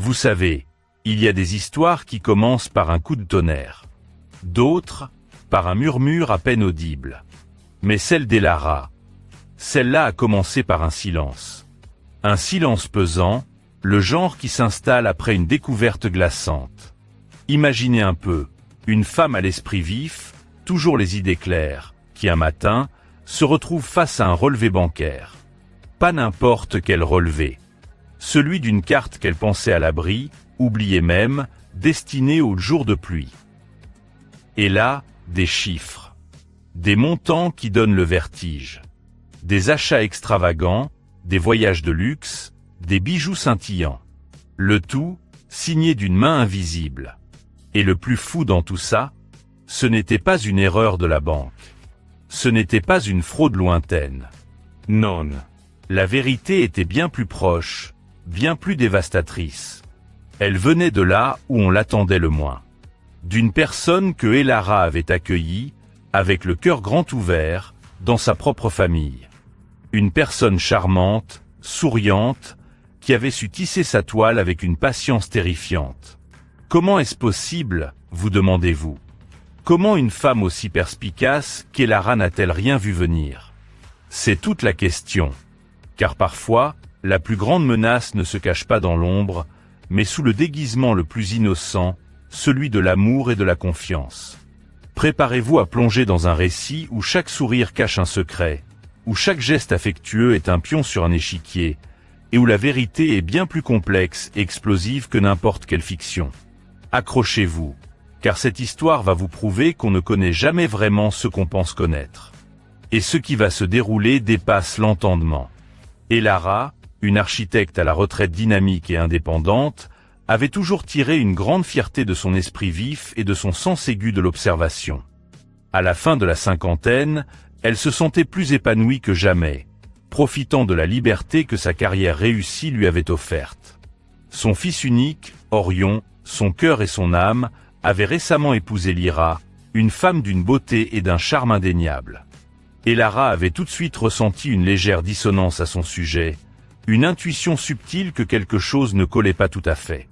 Vous savez, il y a des histoires qui commencent par un coup de tonnerre. D'autres, par un murmure à peine audible. Mais celle d'Elara, celle-là a commencé par un silence. Un silence pesant, le genre qui s'installe après une découverte glaçante. Imaginez un peu, une femme à l'esprit vif, toujours les idées claires, qui un matin, se retrouve face à un relevé bancaire. Pas n'importe quel relevé. Celui d'une carte qu'elle pensait à l'abri, oubliée même, destinée aux jours de pluie. Et là, des chiffres. Des montants qui donnent le vertige. Des achats extravagants, des voyages de luxe, des bijoux scintillants. Le tout, signé d'une main invisible. Et le plus fou dans tout ça, ce n'était pas une erreur de la banque. Ce n'était pas une fraude lointaine. Non. La vérité était bien plus proche, bien plus dévastatrice. Elle venait de là où on l'attendait le moins. D'une personne que Elara avait accueillie, avec le cœur grand ouvert, dans sa propre famille. Une personne charmante, souriante, qui avait su tisser sa toile avec une patience terrifiante. Comment est-ce possible, vous demandez-vous? Comment une femme aussi perspicace qu'Elara n'a-t-elle rien vu venir? C'est toute la question. Car parfois, la plus grande menace ne se cache pas dans l'ombre, mais sous le déguisement le plus innocent, celui de l'amour et de la confiance. Préparez-vous à plonger dans un récit où chaque sourire cache un secret, où chaque geste affectueux est un pion sur un échiquier, et où la vérité est bien plus complexe et explosive que n'importe quelle fiction. Accrochez-vous, car cette histoire va vous prouver qu'on ne connaît jamais vraiment ce qu'on pense connaître. Et ce qui va se dérouler dépasse l'entendement. Elara, une architecte à la retraite dynamique et indépendante, avait toujours tiré une grande fierté de son esprit vif et de son sens aigu de l'observation. À la fin de la cinquantaine, elle se sentait plus épanouie que jamais, profitant de la liberté que sa carrière réussie lui avait offerte. Son fils unique, Orion, son cœur et son âme, avait récemment épousé Lyra, une femme d'une beauté et d'un charme indéniables. Elara avait tout de suite ressenti une légère dissonance à son sujet, une intuition subtile que quelque chose ne collait pas tout à fait.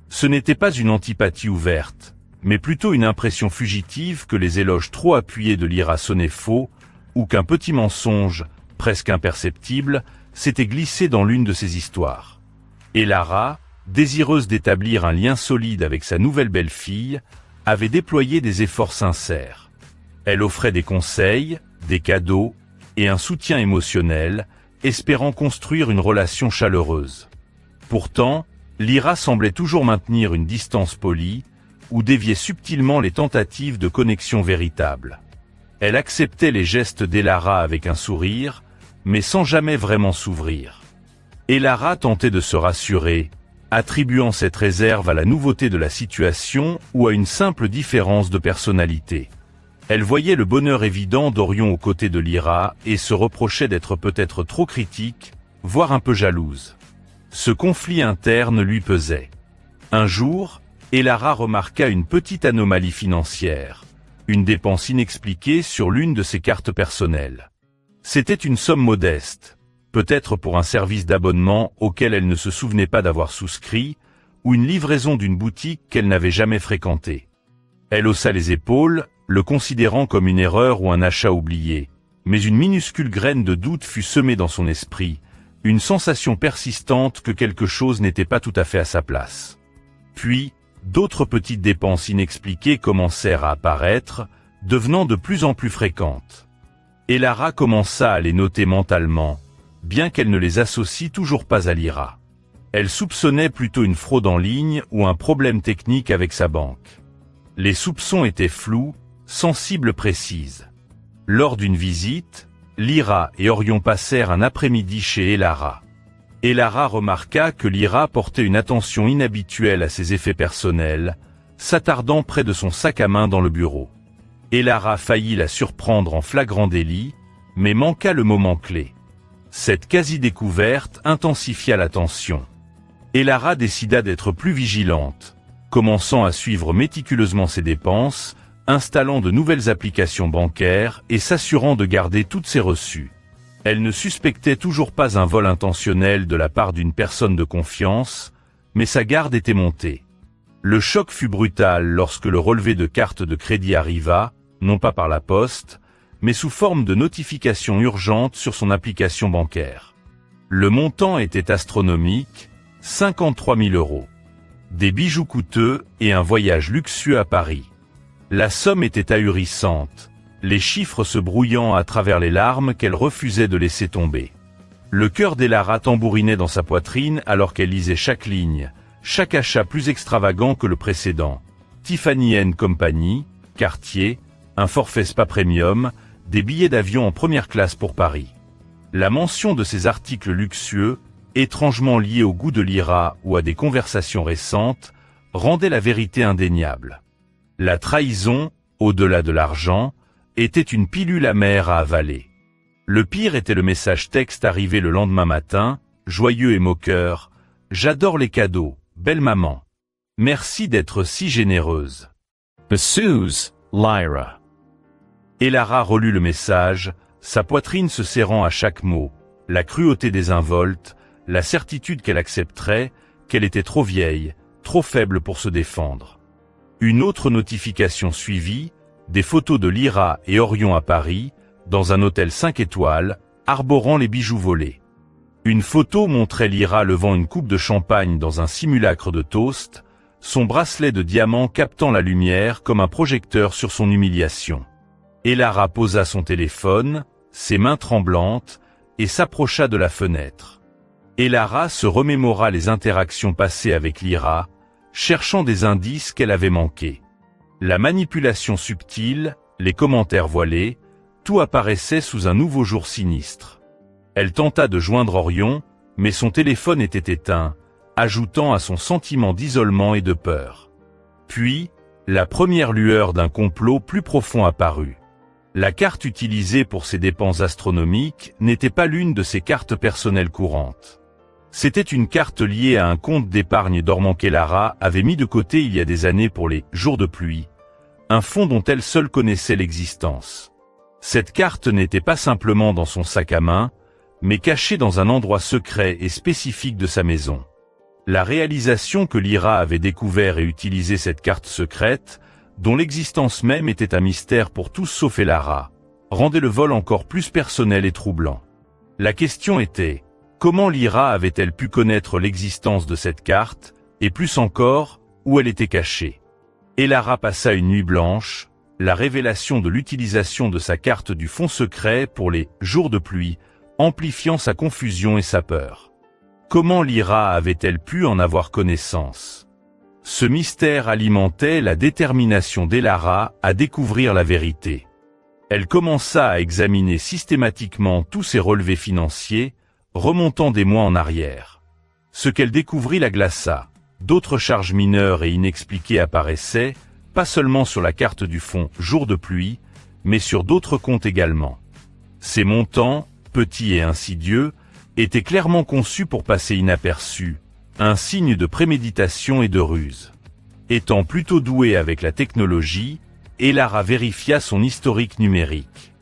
Ce n'était pas une antipathie ouverte, mais plutôt une impression fugitive que les éloges trop appuyés de Lyra sonnaient faux, ou qu'un petit mensonge, presque imperceptible, s'était glissé dans l'une de ses histoires. Elara, désireuse d'établir un lien solide avec sa nouvelle belle-fille, avait déployé des efforts sincères. Elle offrait des conseils, des cadeaux et un soutien émotionnel, espérant construire une relation chaleureuse. Pourtant, Lyra semblait toujours maintenir une distance polie, ou dévier subtilement les tentatives de connexion véritable. Elle acceptait les gestes d'Elara avec un sourire, mais sans jamais vraiment s'ouvrir. Elara tentait de se rassurer, attribuant cette réserve à la nouveauté de la situation ou à une simple différence de personnalité. Elle voyait le bonheur évident d'Orion aux côtés de Lyra et se reprochait d'être peut-être trop critique, voire un peu jalouse. Ce conflit interne lui pesait. Un jour, Elara remarqua une petite anomalie financière, une dépense inexpliquée sur l'une de ses cartes personnelles. C'était une somme modeste, peut-être pour un service d'abonnement auquel elle ne se souvenait pas d'avoir souscrit, ou une livraison d'une boutique qu'elle n'avait jamais fréquentée. Elle haussa les épaules, le considérant comme une erreur ou un achat oublié, mais une minuscule graine de doute fut semée dans son esprit, une sensation persistante que quelque chose n'était pas tout à fait à sa place. Puis, d'autres petites dépenses inexpliquées commencèrent à apparaître, devenant de plus en plus fréquentes. Elara commença à les noter mentalement, bien qu'elle ne les associe toujours pas à Lyra. Elle soupçonnait plutôt une fraude en ligne ou un problème technique avec sa banque. Les soupçons étaient flous, sans cible précise. Lors d'une visite, Lyra et Orion passèrent un après-midi chez Elara. Elara remarqua que Lyra portait une attention inhabituelle à ses effets personnels, s'attardant près de son sac à main dans le bureau. Elara faillit la surprendre en flagrant délit, mais manqua le moment clé. Cette quasi-découverte intensifia la tension. Elara décida d'être plus vigilante, commençant à suivre méticuleusement ses dépenses, installant de nouvelles applications bancaires et s'assurant de garder toutes ses reçus. Elle ne suspectait toujours pas un vol intentionnel de la part d'une personne de confiance, mais sa garde était montée. Le choc fut brutal lorsque le relevé de carte de crédit arriva, non pas par la poste, mais sous forme de notification urgente sur son application bancaire. Le montant était astronomique, 53 000 €. Des bijoux coûteux et un voyage luxueux à Paris. La somme était ahurissante, les chiffres se brouillant à travers les larmes qu'elle refusait de laisser tomber. Le cœur d'Elara tambourinait dans sa poitrine alors qu'elle lisait chaque ligne, chaque achat plus extravagant que le précédent. Tiffany & Company, Cartier, un forfait spa premium, des billets d'avion en première classe pour Paris. La mention de ces articles luxueux, étrangement liés au goût de Lyra ou à des conversations récentes, rendait la vérité indéniable. La trahison, au-delà de l'argent, était une pilule amère à avaler. Le pire était le message texte arrivé le lendemain matin, joyeux et moqueur. « J'adore les cadeaux, belle maman. Merci d'être si généreuse. Besous, Lyra. » Elara relut le message, sa poitrine se serrant à chaque mot, la cruauté désinvolte, la certitude qu'elle accepterait, qu'elle était trop vieille, trop faible pour se défendre. Une autre notification suivit, des photos de Lyra et Orion à Paris, dans un hôtel 5 étoiles, arborant les bijoux volés. Une photo montrait Lyra levant une coupe de champagne dans un simulacre de toast, son bracelet de diamant captant la lumière comme un projecteur sur son humiliation. Elara posa son téléphone, ses mains tremblantes, et s'approcha de la fenêtre. Elara se remémora les interactions passées avec Lyra, cherchant des indices qu'elle avait manqués. La manipulation subtile, les commentaires voilés, tout apparaissait sous un nouveau jour sinistre. Elle tenta de joindre Orion, mais son téléphone était éteint, ajoutant à son sentiment d'isolement et de peur. Puis, la première lueur d'un complot plus profond apparut. La carte utilisée pour ses dépenses astronomiques n'était pas l'une de ses cartes personnelles courantes. C'était une carte liée à un compte d'épargne dormant qu'Elara avait mis de côté il y a des années pour les « jours de pluie », un fonds dont elle seule connaissait l'existence. Cette carte n'était pas simplement dans son sac à main, mais cachée dans un endroit secret et spécifique de sa maison. La réalisation que Lyra avait découvert et utilisé cette carte secrète, dont l'existence même était un mystère pour tous sauf Elara, rendait le vol encore plus personnel et troublant. La question était, comment Lyra avait-elle pu connaître l'existence de cette carte, et plus encore, où elle était cachée? Elara passa une nuit blanche, la révélation de l'utilisation de sa carte du fond secret pour les « jours de pluie », amplifiant sa confusion et sa peur. Comment Lyra avait-elle pu en avoir connaissance? Ce mystère alimentait la détermination d'Elara à découvrir la vérité. Elle commença à examiner systématiquement tous ses relevés financiers, remontant des mois en arrière. Ce qu'elle découvrit la glaça. D'autres charges mineures et inexpliquées apparaissaient, pas seulement sur la carte du fonds « jour de pluie », mais sur d'autres comptes également. Ces montants, petits et insidieux, étaient clairement conçus pour passer inaperçus, un signe de préméditation et de ruse. Étant plutôt douée avec la technologie, Elara vérifia son historique numérique.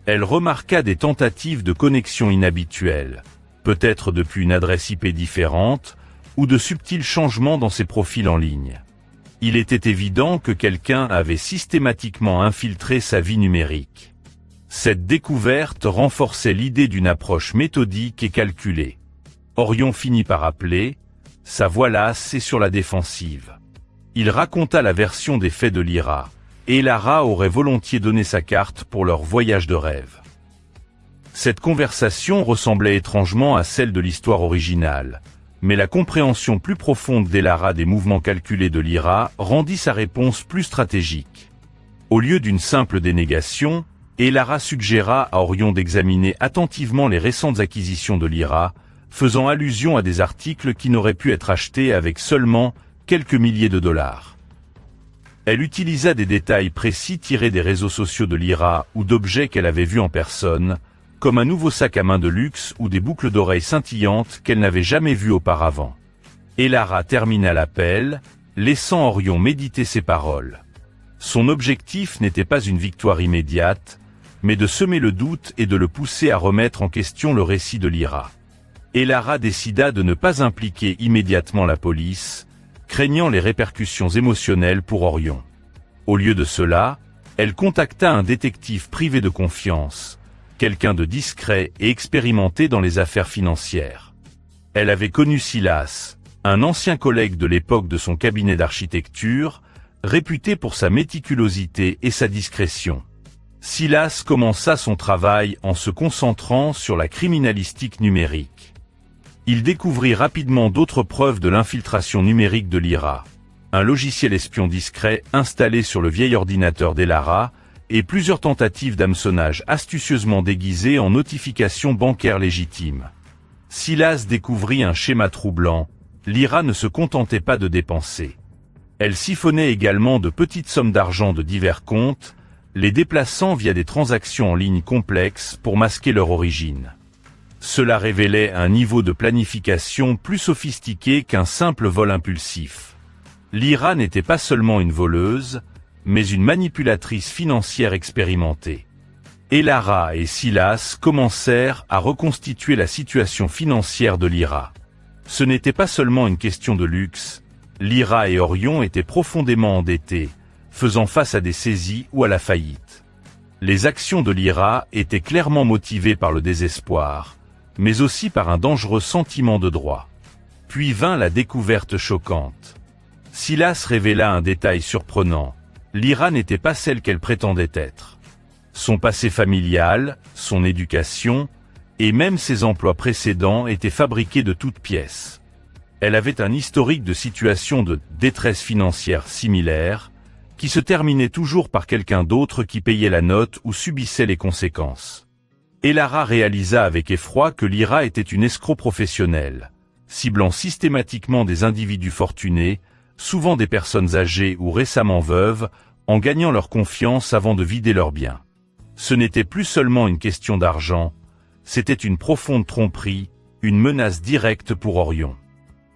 Elle remarqua des tentatives de connexion inhabituelles, peut-être depuis une adresse IP différente, ou de subtils changements dans ses profils en ligne. Il était évident que quelqu'un avait systématiquement infiltré sa vie numérique. Cette découverte renforçait l'idée d'une approche méthodique et calculée. Orion finit par appeler, sa voix lasse et sur la défensive. Il raconta la version des faits de Lyra, et Elara aurait volontiers donné sa carte pour leur voyage de rêve. Cette conversation ressemblait étrangement à celle de l'histoire originale, mais la compréhension plus profonde d'Elara des mouvements calculés de Lyra rendit sa réponse plus stratégique. Au lieu d'une simple dénégation, Elara suggéra à Orion d'examiner attentivement les récentes acquisitions de Lyra, faisant allusion à des articles qui n'auraient pu être achetés avec seulement quelques milliers de dollars. Elle utilisa des détails précis tirés des réseaux sociaux de Lyra ou d'objets qu'elle avait vus en personne, comme un nouveau sac à main de luxe ou des boucles d'oreilles scintillantes qu'elle n'avait jamais vues auparavant. Elara termina l'appel, laissant Orion méditer ses paroles. Son objectif n'était pas une victoire immédiate, mais de semer le doute et de le pousser à remettre en question le récit de Lyra. Et Lara décida de ne pas impliquer immédiatement la police, craignant les répercussions émotionnelles pour Orion. Au lieu de cela, elle contacta un détective privé de confiance, quelqu'un de discret et expérimenté dans les affaires financières. Elle avait connu Silas, un ancien collègue de l'époque de son cabinet d'architecture, réputé pour sa méticulosité et sa discrétion. Silas commença son travail en se concentrant sur la criminalistique numérique. Il découvrit rapidement d'autres preuves de l'infiltration numérique de Lyra, un logiciel espion discret installé sur le vieil ordinateur d'Elara, et plusieurs tentatives d'hameçonnage astucieusement déguisées en notifications bancaires légitimes. Silas découvrit un schéma troublant, Lyra ne se contentait pas de dépenser. Elle siphonnait également de petites sommes d'argent de divers comptes, les déplaçant via des transactions en ligne complexes pour masquer leur origine. Cela révélait un niveau de planification plus sophistiqué qu'un simple vol impulsif. Lyra n'était pas seulement une voleuse, mais une manipulatrice financière expérimentée. Elara et Silas commencèrent à reconstituer la situation financière de Lyra. Ce n'était pas seulement une question de luxe, Lyra et Orion étaient profondément endettés, faisant face à des saisies ou à la faillite. Les actions de Lyra étaient clairement motivées par le désespoir, mais aussi par un dangereux sentiment de droit. Puis vint la découverte choquante. Silas révéla un détail surprenant. Lyra n'était pas celle qu'elle prétendait être. Son passé familial, son éducation, et même ses emplois précédents étaient fabriqués de toutes pièces. Elle avait un historique de situations de détresse financière similaires, qui se terminait toujours par quelqu'un d'autre qui payait la note ou subissait les conséquences. Elara réalisa avec effroi que Lyra était une escroc professionnelle, ciblant systématiquement des individus fortunés, souvent des personnes âgées ou récemment veuves, en gagnant leur confiance avant de vider leurs biens. Ce n'était plus seulement une question d'argent, c'était une profonde tromperie, une menace directe pour Orion.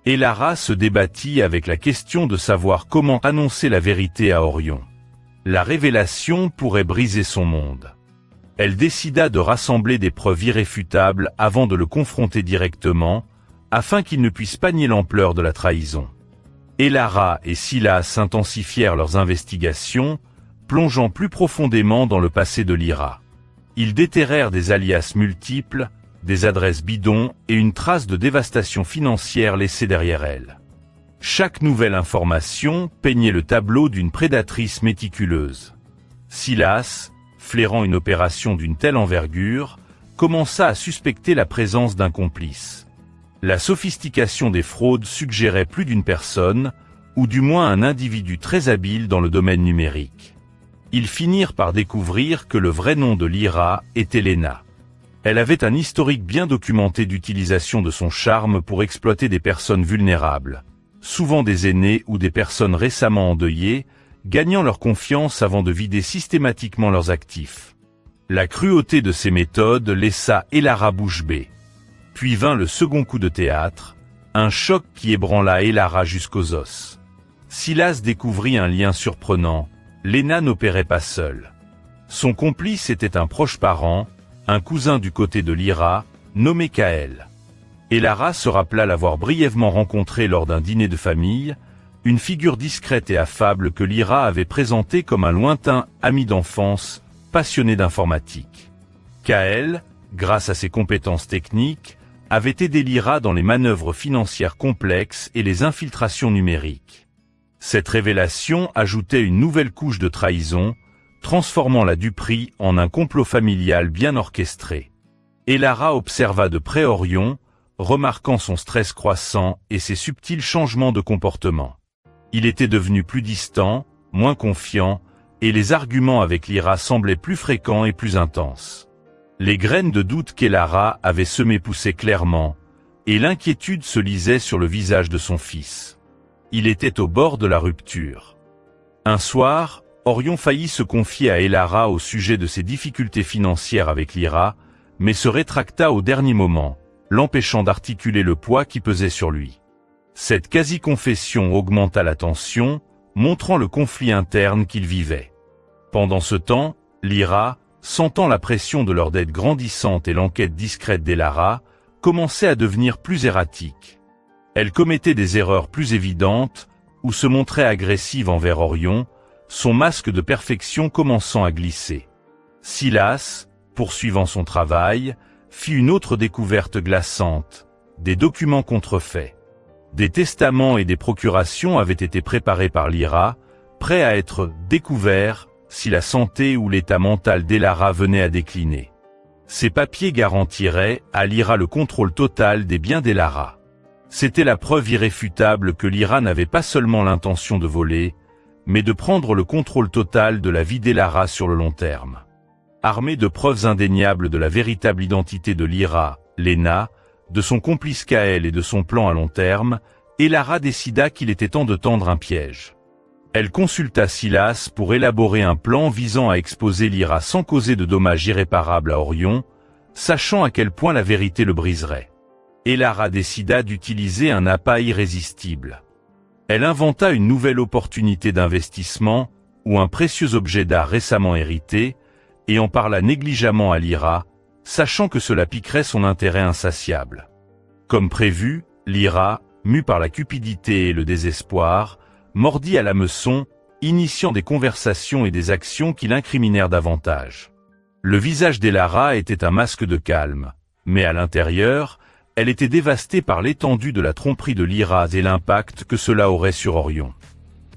Elara se débattit avec la question de savoir comment annoncer la vérité à Orion. La révélation pourrait briser son monde. Elle décida de rassembler des preuves irréfutables avant de le confronter directement, afin qu'il ne puisse pas nier l'ampleur de la trahison. Elara et Silas intensifièrent leurs investigations, plongeant plus profondément dans le passé de Lyra. Ils déterrèrent des alias multiples, des adresses bidons et une trace de dévastation financière laissée derrière elle. Chaque nouvelle information peignait le tableau d'une prédatrice méticuleuse. Silas, flairant une opération d'une telle envergure, commença à suspecter la présence d'un complice. La sophistication des fraudes suggérait plus d'une personne, ou du moins un individu très habile dans le domaine numérique. Ils finirent par découvrir que le vrai nom de Lyra était Lena. Elle avait un historique bien documenté d'utilisation de son charme pour exploiter des personnes vulnérables, souvent des aînés ou des personnes récemment endeuillées, gagnant leur confiance avant de vider systématiquement leurs actifs. La cruauté de ces méthodes laissa Elara bouche bée. Puis vint le second coup de théâtre, un choc qui ébranla Elara jusqu'aux os. Silas découvrit un lien surprenant, Lena n'opérait pas seule. Son complice était un proche parent, un cousin du côté de Lyra, nommé Kael. Elara se rappela l'avoir brièvement rencontré lors d'un dîner de famille, une figure discrète et affable que Lyra avait présentée comme un lointain ami d'enfance, passionné d'informatique. Kael, grâce à ses compétences techniques, avait aidé Lyra dans les manœuvres financières complexes et les infiltrations numériques. Cette révélation ajoutait une nouvelle couche de trahison, transformant la duperie en un complot familial bien orchestré. Elara observa de près Orion, remarquant son stress croissant et ses subtils changements de comportement. Il était devenu plus distant, moins confiant, et les arguments avec Lyra semblaient plus fréquents et plus intenses. Les graines de doute qu'Elara avait semées poussaient clairement, et l'inquiétude se lisait sur le visage de son fils. Il était au bord de la rupture. Un soir, Orion faillit se confier à Elara au sujet de ses difficultés financières avec Lyra, mais se rétracta au dernier moment, l'empêchant d'articuler le poids qui pesait sur lui. Cette quasi-confession augmenta la tension, montrant le conflit interne qu'il vivait. Pendant ce temps, Lyra, sentant la pression de leur dette grandissante et l'enquête discrète d'Elara, commençait à devenir plus erratique. Elle commettait des erreurs plus évidentes, ou se montrait agressive envers Orion, son masque de perfection commençant à glisser. Silas, poursuivant son travail, fit une autre découverte glaçante, des documents contrefaits. Des testaments et des procurations avaient été préparés par Lyra, prêts à être découverts si la santé ou l'état mental d'Elara venait à décliner. Ces papiers garantiraient à Lyra le contrôle total des biens d'Elara. C'était la preuve irréfutable que Lyra n'avait pas seulement l'intention de voler, mais de prendre le contrôle total de la vie d'Elara sur le long terme. Armée de preuves indéniables de la véritable identité de Lyra, Lena, de son complice Kael et de son plan à long terme, Elara décida qu'il était temps de tendre un piège. Elle consulta Silas pour élaborer un plan visant à exposer Lyra sans causer de dommages irréparables à Orion, sachant à quel point la vérité le briserait. Elara décida d'utiliser un appât irrésistible. Elle inventa une nouvelle opportunité d'investissement ou un précieux objet d'art récemment hérité, et en parla négligemment à Lyra, sachant que cela piquerait son intérêt insatiable. Comme prévu, Lyra, mue par la cupidité et le désespoir, mordit à l'hameçon, initiant des conversations et des actions qui l'incriminèrent davantage. Le visage d'Elara était un masque de calme, mais à l'intérieur, elle était dévastée par l'étendue de la tromperie de Lyra et l'impact que cela aurait sur Orion.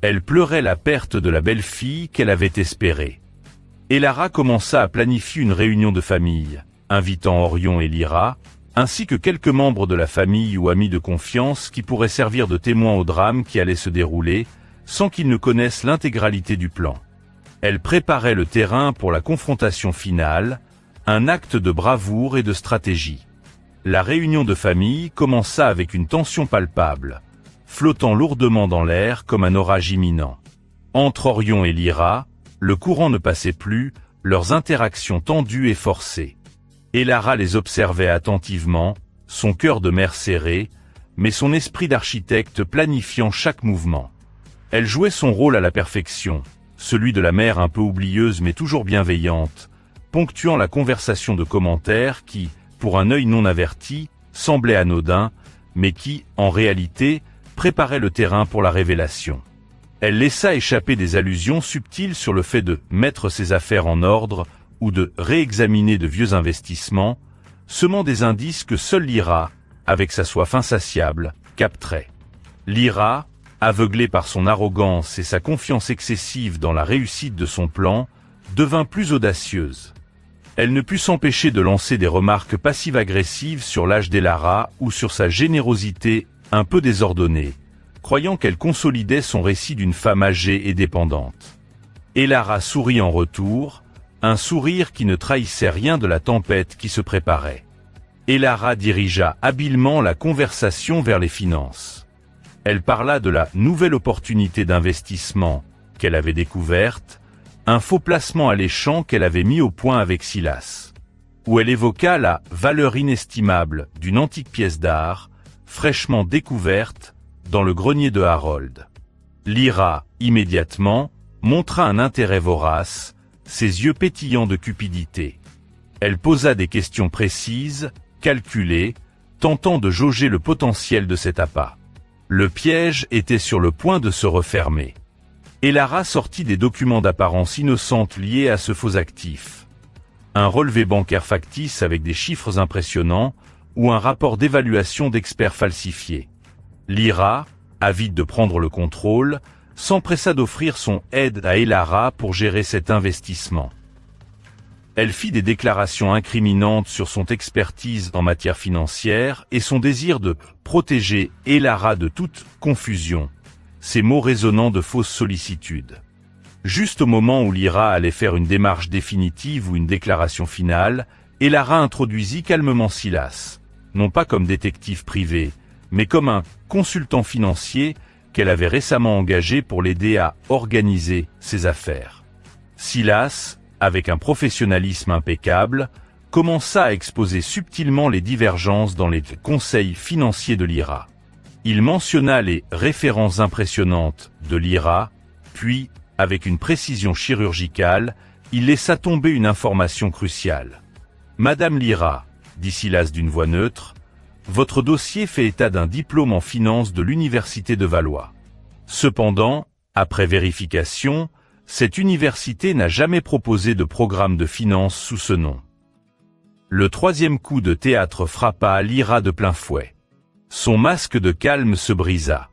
Elle pleurait la perte de la belle-fille qu'elle avait espérée. Elara commença à planifier une réunion de famille, invitant Orion et Lyra, ainsi que quelques membres de la famille ou amis de confiance qui pourraient servir de témoins au drame qui allait se dérouler, sans qu'ils ne connaissent l'intégralité du plan. Elle préparait le terrain pour la confrontation finale, un acte de bravoure et de stratégie. La réunion de famille commença avec une tension palpable, flottant lourdement dans l'air comme un orage imminent. Entre Orion et Lyra, le courant ne passait plus, leurs interactions tendues et forcées. Elara les observait attentivement, son cœur de mère serré, mais son esprit d'architecte planifiant chaque mouvement. Elle jouait son rôle à la perfection, celui de la mère un peu oublieuse mais toujours bienveillante, ponctuant la conversation de commentaires qui, pour un œil non averti, semblaient anodins, mais qui, en réalité, préparaient le terrain pour la révélation. Elle laissa échapper des allusions subtiles sur le fait de mettre ses affaires en ordre ou de réexaminer de vieux investissements, semant des indices que seule Lyra, avec sa soif insatiable, capterait. Lyra, aveuglée par son arrogance et sa confiance excessive dans la réussite de son plan, devint plus audacieuse. Elle ne put s'empêcher de lancer des remarques passives-agressives sur l'âge d'Elara ou sur sa générosité un peu désordonnée, croyant qu'elle consolidait son récit d'une femme âgée et dépendante. Elara sourit en retour, un sourire qui ne trahissait rien de la tempête qui se préparait. Elara dirigea habilement la conversation vers les finances. Elle parla de la nouvelle opportunité d'investissement qu'elle avait découverte, un faux placement alléchant qu'elle avait mis au point avec Silas, où elle évoqua la valeur inestimable d'une antique pièce d'art, fraîchement découverte, dans le grenier de Harold. Lyra, immédiatement, montra un intérêt vorace, ses yeux pétillants de cupidité. Elle posa des questions précises, calculées, tentant de jauger le potentiel de cet appât. Le piège était sur le point de se refermer. Elara sortit des documents d'apparence innocente liés à ce faux actif. Un relevé bancaire factice avec des chiffres impressionnants, ou un rapport d'évaluation d'experts falsifié. Lyra, avide de prendre le contrôle, s'empressa d'offrir son aide à Elara pour gérer cet investissement. Elle fit des déclarations incriminantes sur son expertise en matière financière et son désir de protéger Elara de toute confusion, ces mots résonnant de fausses sollicitudes. Juste au moment où Lyra allait faire une démarche définitive ou une déclaration finale, Elara introduisit calmement Silas, non pas comme détective privé, mais comme un consultant financier qu'elle avait récemment engagé pour l'aider à organiser ses affaires. Silas, avec un professionnalisme impeccable, commença à exposer subtilement les divergences dans les conseils financiers de Lyra. Il mentionna les références impressionnantes de Lyra, puis, avec une précision chirurgicale, il laissa tomber une information cruciale. « Madame Lyra, dit Silas d'une voix neutre, Votre dossier fait état d'un diplôme en finance de l'Université de Valois. Cependant, après vérification, cette université n'a jamais proposé de programme de finance sous ce nom. Le troisième coup de théâtre frappa Lyra de plein fouet. Son masque de calme se brisa.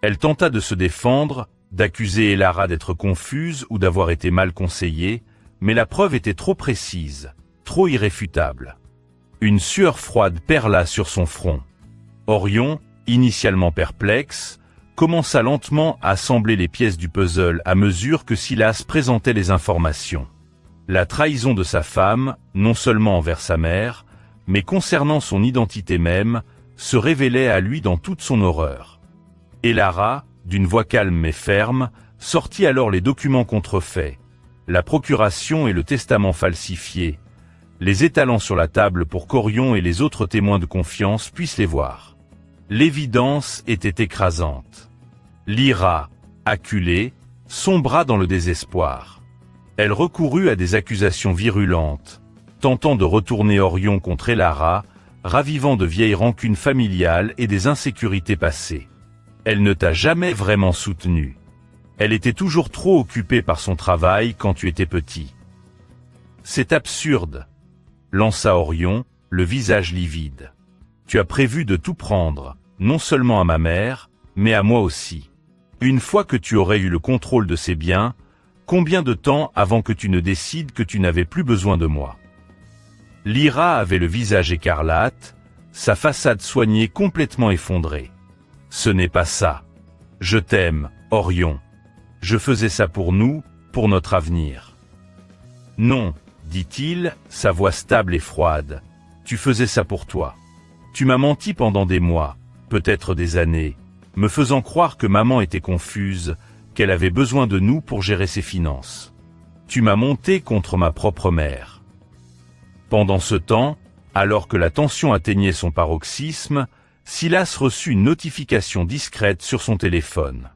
Elle tenta de se défendre, d'accuser Elara d'être confuse ou d'avoir été mal conseillée, mais la preuve était trop précise, trop irréfutable. Une sueur froide perla sur son front. Orion, initialement perplexe, commença lentement à assembler les pièces du puzzle à mesure que Silas présentait les informations. La trahison de sa femme, non seulement envers sa mère, mais concernant son identité même, se révélait à lui dans toute son horreur. Elara, d'une voix calme mais ferme, sortit alors les documents contrefaits, la procuration et le testament falsifié, les étalant sur la table pour qu'Orion et les autres témoins de confiance puissent les voir. L'évidence était écrasante. Lyra, acculée, sombra dans le désespoir. Elle recourut à des accusations virulentes, tentant de retourner Orion contre Elara, ravivant de vieilles rancunes familiales et des insécurités passées. Elle ne t'a jamais vraiment soutenu. Elle était toujours trop occupée par son travail quand tu étais petit. C'est absurde, lança Orion, le visage livide. Tu as prévu de tout prendre, non seulement à ma mère, mais à moi aussi. Une fois que tu aurais eu le contrôle de ses biens, combien de temps avant que tu ne décides que tu n'avais plus besoin de moi? Lyra avait le visage écarlate, sa façade soignée complètement effondrée. Ce n'est pas ça. Je t'aime, Orion. Je faisais ça pour nous, pour notre avenir. Non, dit-il, sa voix stable et froide. Tu faisais ça pour toi. Tu m'as menti pendant des mois, peut-être des années, me faisant croire que maman était confuse, qu'elle avait besoin de nous pour gérer ses finances. Tu m'as monté contre ma propre mère. Pendant ce temps, alors que la tension atteignait son paroxysme, Silas reçut une notification discrète sur son téléphone.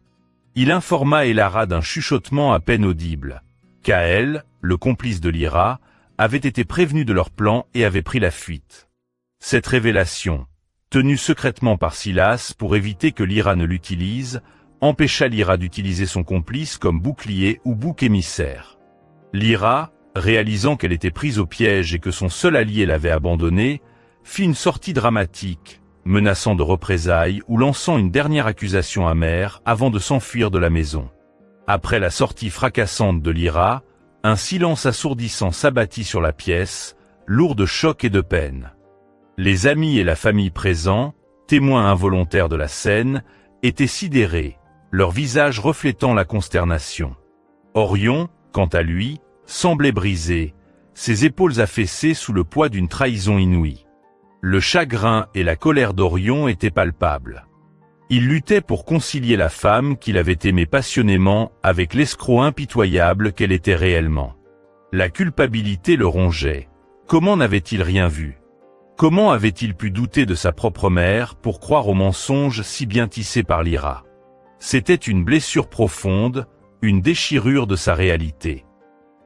Il informa Elara d'un chuchotement à peine audible. Kael, le complice de Lyra, avait été prévenu de leur plan et avait pris la fuite. Cette révélation, tenue secrètement par Silas pour éviter que Lyra ne l'utilise, empêcha Lyra d'utiliser son complice comme bouclier ou bouc émissaire. Lyra, réalisant qu'elle était prise au piège et que son seul allié l'avait abandonnée, fit une sortie dramatique, menaçant de représailles ou lançant une dernière accusation amère avant de s'enfuir de la maison. Après la sortie fracassante de Lyra, un silence assourdissant s'abattit sur la pièce, lourd de choc et de peine. Les amis et la famille présents, témoins involontaires de la scène, étaient sidérés, leurs visages reflétant la consternation. Orion, quant à lui, semblait brisé, ses épaules affaissées sous le poids d'une trahison inouïe. Le chagrin et la colère d'Orion étaient palpables. Il luttait pour concilier la femme qu'il avait aimée passionnément avec l'escroc impitoyable qu'elle était réellement. La culpabilité le rongeait. Comment n'avait-il rien vu? Comment avait-il pu douter de sa propre mère pour croire aux mensonges si bien tissés par Lyra? C'était une blessure profonde, une déchirure de sa réalité.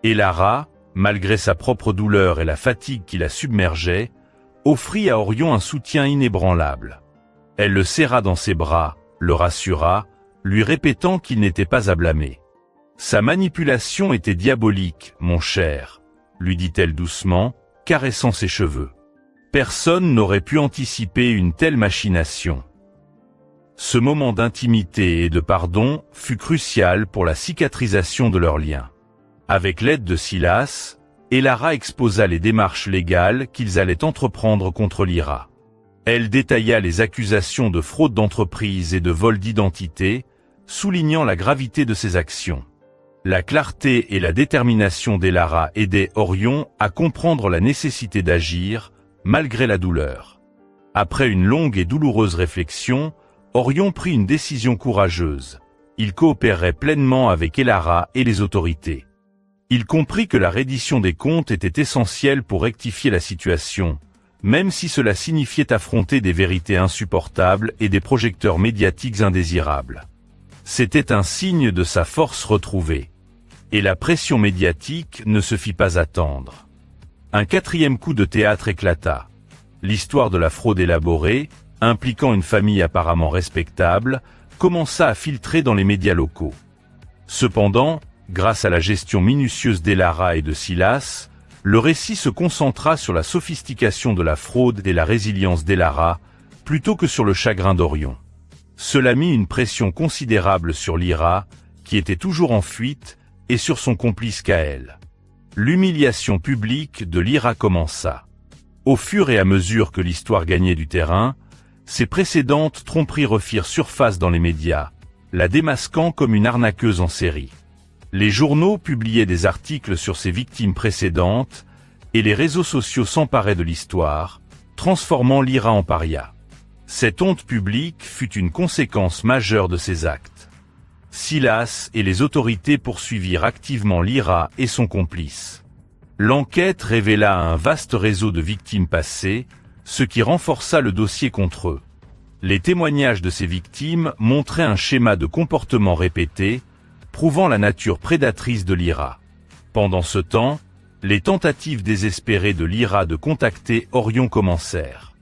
Elara, malgré sa propre douleur et la fatigue qui la submergeait, offrit à Orion un soutien inébranlable. Elle le serra dans ses bras, le rassura, lui répétant qu'il n'était pas à blâmer. Sa manipulation était diabolique, mon cher, lui dit-elle doucement, caressant ses cheveux. Personne n'aurait pu anticiper une telle machination. Ce moment d'intimité et de pardon fut crucial pour la cicatrisation de leur lien. Avec l'aide de Silas, Elara exposa les démarches légales qu'ils allaient entreprendre contre Lyra. Elle détailla les accusations de fraude d'entreprise et de vol d'identité, soulignant la gravité de ses actions. La clarté et la détermination d'Elara aidaient Orion à comprendre la nécessité d'agir, malgré la douleur. Après une longue et douloureuse réflexion, Orion prit une décision courageuse. Il coopérait pleinement avec Elara et les autorités. Il comprit que la reddition des comptes était essentielle pour rectifier la situation, même si cela signifiait affronter des vérités insupportables et des projecteurs médiatiques indésirables. C'était un signe de sa force retrouvée. Et la pression médiatique ne se fit pas attendre. Un quatrième coup de théâtre éclata. L'histoire de la fraude élaborée, impliquant une famille apparemment respectable, commença à filtrer dans les médias locaux. Cependant, grâce à la gestion minutieuse d'Elara et de Silas, le récit se concentra sur la sophistication de la fraude et la résilience d'Elara, plutôt que sur le chagrin d'Orion. Cela mit une pression considérable sur Lyra, qui était toujours en fuite, et sur son complice Kaël. L'humiliation publique de Lyra commença. Au fur et à mesure que l'histoire gagnait du terrain, ses précédentes tromperies refirent surface dans les médias, la démasquant comme une arnaqueuse en série. Les journaux publiaient des articles sur ses victimes précédentes, et les réseaux sociaux s'emparaient de l'histoire, transformant Lyra en paria. Cette honte publique fut une conséquence majeure de ses actes. Silas et les autorités poursuivirent activement Lyra et son complice. L'enquête révéla un vaste réseau de victimes passées, ce qui renforça le dossier contre eux. Les témoignages de ces victimes montraient un schéma de comportement répété, prouvant la nature prédatrice de Lyra. Pendant ce temps, les tentatives désespérées de Lyra de contacter Orion commencèrent.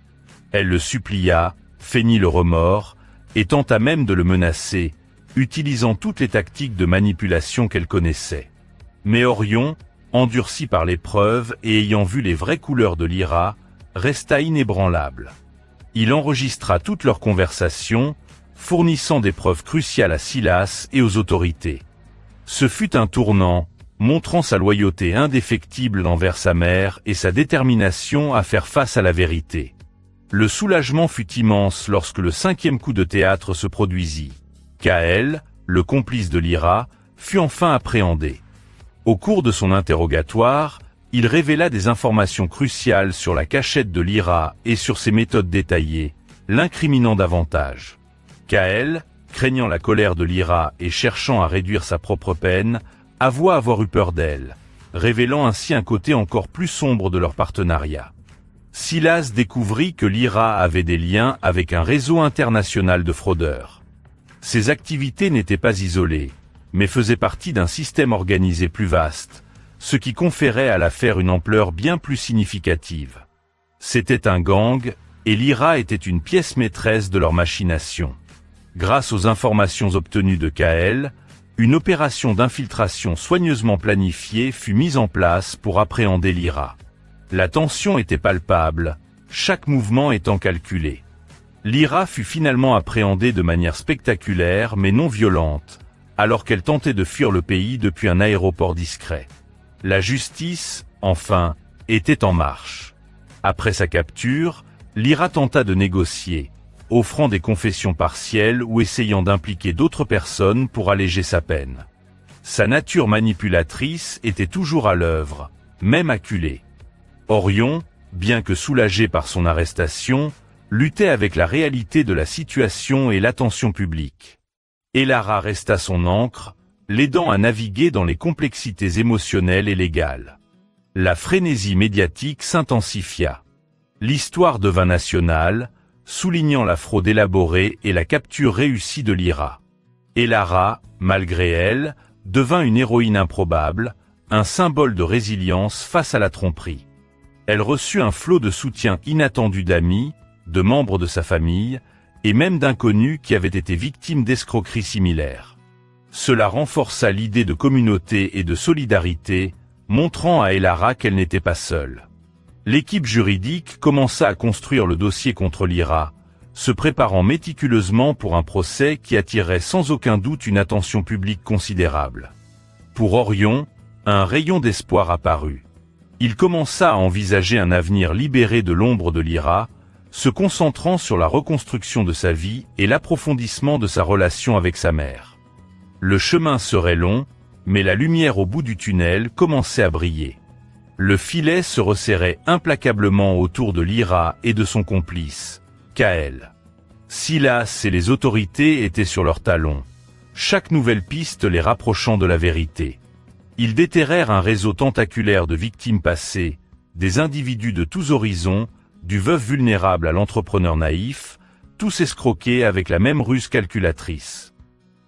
Elle le supplia, feignit le remords, et tenta même de le menacer, utilisant toutes les tactiques de manipulation qu'elle connaissait. Mais Orion, endurci par l'épreuve et ayant vu les vraies couleurs de Lyra, resta inébranlable. Il enregistra toutes leurs conversations, fournissant des preuves cruciales à Silas et aux autorités. Ce fut un tournant, montrant sa loyauté indéfectible envers sa mère et sa détermination à faire face à la vérité. Le soulagement fut immense lorsque le 5e coup de théâtre se produisit. Kaël, le complice de Lyra, fut enfin appréhendé. Au cours de son interrogatoire, il révéla des informations cruciales sur la cachette de Lyra et sur ses méthodes détaillées, l'incriminant davantage. Kaël, craignant la colère de Lyra et cherchant à réduire sa propre peine, avoua avoir eu peur d'elle, révélant ainsi un côté encore plus sombre de leur partenariat. Silas découvrit que Lyra avait des liens avec un réseau international de fraudeurs. Ses activités n'étaient pas isolées, mais faisaient partie d'un système organisé plus vaste, ce qui conférait à l'affaire une ampleur bien plus significative. C'était un gang, et Lyra était une pièce maîtresse de leur machination. Grâce aux informations obtenues de Kaël, une opération d'infiltration soigneusement planifiée fut mise en place pour appréhender Lyra. La tension était palpable, chaque mouvement étant calculé. Lyra fut finalement appréhendée de manière spectaculaire mais non violente, alors qu'elle tentait de fuir le pays depuis un aéroport discret. La justice, enfin, était en marche. Après sa capture, Lyra tenta de négocier, offrant des confessions partielles ou essayant d'impliquer d'autres personnes pour alléger sa peine. Sa nature manipulatrice était toujours à l'œuvre, même acculée. Orion, bien que soulagé par son arrestation, luttait avec la réalité de la situation et l'attention publique. Elara resta son ancre, l'aidant à naviguer dans les complexités émotionnelles et légales. La frénésie médiatique s'intensifia. L'histoire devint nationale, soulignant la fraude élaborée et la capture réussie de Lyra. Elara, malgré elle, devint une héroïne improbable, un symbole de résilience face à la tromperie. Elle reçut un flot de soutien inattendu d'amis, de membres de sa famille, et même d'inconnus qui avaient été victimes d'escroqueries similaires. Cela renforça l'idée de communauté et de solidarité, montrant à Elara qu'elle n'était pas seule. L'équipe juridique commença à construire le dossier contre Lyra, se préparant méticuleusement pour un procès qui attirerait sans aucun doute une attention publique considérable. Pour Orion, un rayon d'espoir apparut. Il commença à envisager un avenir libéré de l'ombre de Lyra, se concentrant sur la reconstruction de sa vie et l'approfondissement de sa relation avec sa mère. Le chemin serait long, mais la lumière au bout du tunnel commençait à briller. Le filet se resserrait implacablement autour de Lyra et de son complice, Kaël. Silas et les autorités étaient sur leurs talons, chaque nouvelle piste les rapprochant de la vérité. Ils déterrèrent un réseau tentaculaire de victimes passées, des individus de tous horizons, du veuf vulnérable à l'entrepreneur naïf, tous escroqués avec la même ruse calculatrice.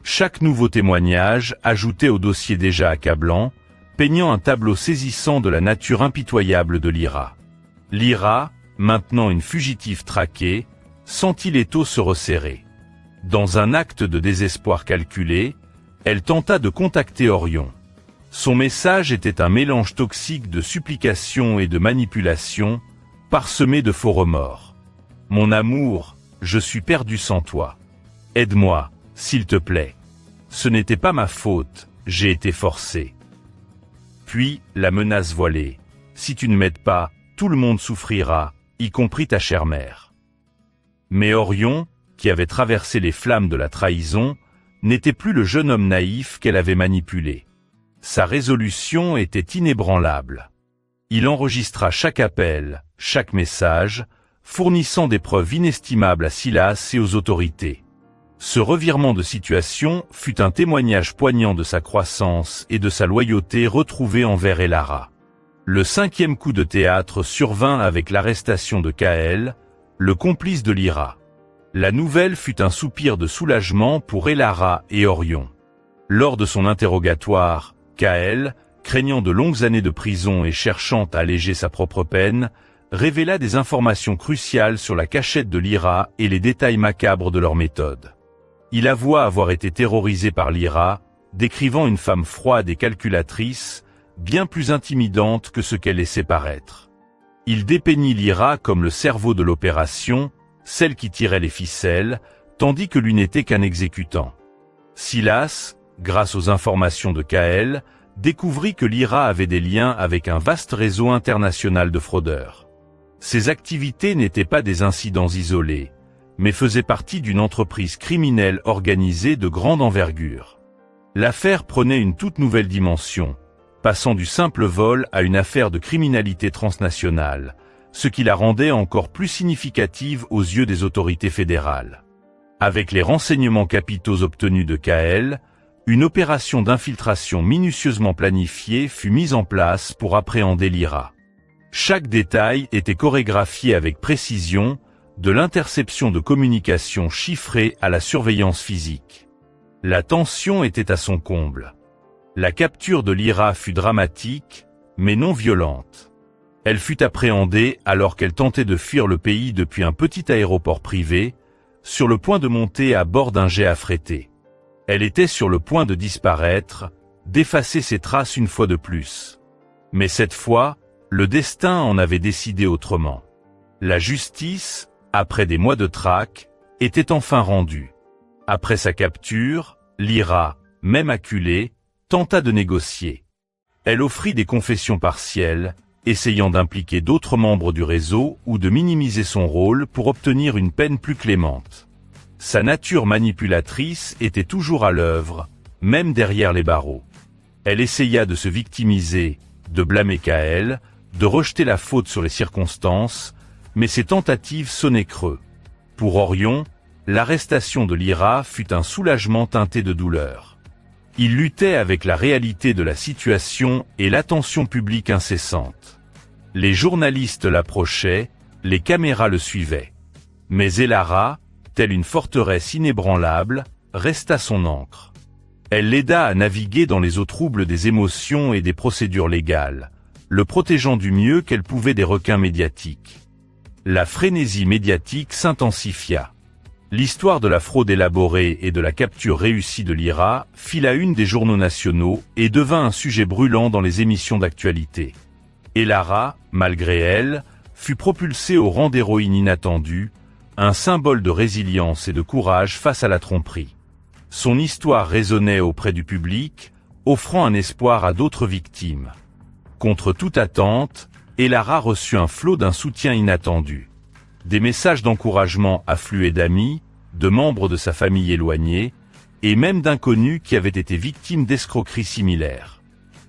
Chaque nouveau témoignage ajoutait au dossier déjà accablant, peignant un tableau saisissant de la nature impitoyable de Lyra. Lyra, maintenant une fugitive traquée, sentit l'étau se resserrer. Dans un acte de désespoir calculé, elle tenta de contacter Orion. Son message était un mélange toxique de supplication et de manipulation, parsemé de faux remords. « Mon amour, je suis perdu sans toi. Aide-moi, s'il te plaît. Ce n'était pas ma faute, j'ai été forcé. » Puis, la menace voilée. « Si tu ne m'aides pas, tout le monde souffrira, y compris ta chère mère. » Mais Orion, qui avait traversé les flammes de la trahison, n'était plus le jeune homme naïf qu'elle avait manipulé. Sa résolution était inébranlable. Il enregistra chaque appel, chaque message, fournissant des preuves inestimables à Silas et aux autorités. Ce revirement de situation fut un témoignage poignant de sa croissance et de sa loyauté retrouvée envers Elara. Le 5e coup de théâtre survint avec l'arrestation de Kaël, le complice de Lyra. La nouvelle fut un soupir de soulagement pour Elara et Orion. Lors de son interrogatoire, Kaël, craignant de longues années de prison et cherchant à alléger sa propre peine, révéla des informations cruciales sur la cachette de Lyra et les détails macabres de leur méthode. Il avoua avoir été terrorisé par Lyra, décrivant une femme froide et calculatrice, bien plus intimidante que ce qu'elle laissait paraître. Il dépeignit Lyra comme le cerveau de l'opération, celle qui tirait les ficelles, tandis que lui n'était qu'un exécutant. Silas, grâce aux informations de Kaël, découvrit que Lyra avait des liens avec un vaste réseau international de fraudeurs. Ces activités n'étaient pas des incidents isolés, mais faisaient partie d'une entreprise criminelle organisée de grande envergure. L'affaire prenait une toute nouvelle dimension, passant du simple vol à une affaire de criminalité transnationale, ce qui la rendait encore plus significative aux yeux des autorités fédérales. Avec les renseignements capitaux obtenus de Kaël, une opération d'infiltration minutieusement planifiée fut mise en place pour appréhender Lyra. Chaque détail était chorégraphié avec précision, de l'interception de communications chiffrées à la surveillance physique. La tension était à son comble. La capture de Lyra fut dramatique, mais non violente. Elle fut appréhendée alors qu'elle tentait de fuir le pays depuis un petit aéroport privé, sur le point de monter à bord d'un jet affrété. Elle était sur le point de disparaître, d'effacer ses traces une fois de plus. Mais cette fois, le destin en avait décidé autrement. La justice, après des mois de traque, était enfin rendue. Après sa capture, Lyra, même acculée, tenta de négocier. Elle offrit des confessions partielles, essayant d'impliquer d'autres membres du réseau ou de minimiser son rôle pour obtenir une peine plus clémente. Sa nature manipulatrice était toujours à l'œuvre, même derrière les barreaux. Elle essaya de se victimiser, de blâmer Kaël, de rejeter la faute sur les circonstances, mais ses tentatives sonnaient creux. Pour Orion, l'arrestation de Lyra fut un soulagement teinté de douleur. Il luttait avec la réalité de la situation et l'attention publique incessante. Les journalistes l'approchaient, les caméras le suivaient. Mais Elara, telle une forteresse inébranlable, resta son ancre. Elle l'aida à naviguer dans les eaux troubles des émotions et des procédures légales, le protégeant du mieux qu'elle pouvait des requins médiatiques. La frénésie médiatique s'intensifia. L'histoire de la fraude élaborée et de la capture réussie de Lyra fit la une des journaux nationaux et devint un sujet brûlant dans les émissions d'actualité. Elara, malgré elle, fut propulsée au rang d'héroïne inattendue, un symbole de résilience et de courage face à la tromperie. Son histoire résonnait auprès du public, offrant un espoir à d'autres victimes. Contre toute attente, Elara reçut un flot d'un soutien inattendu. Des messages d'encouragement affluaient d'amis, de membres de sa famille éloignée, et même d'inconnus qui avaient été victimes d'escroqueries similaires.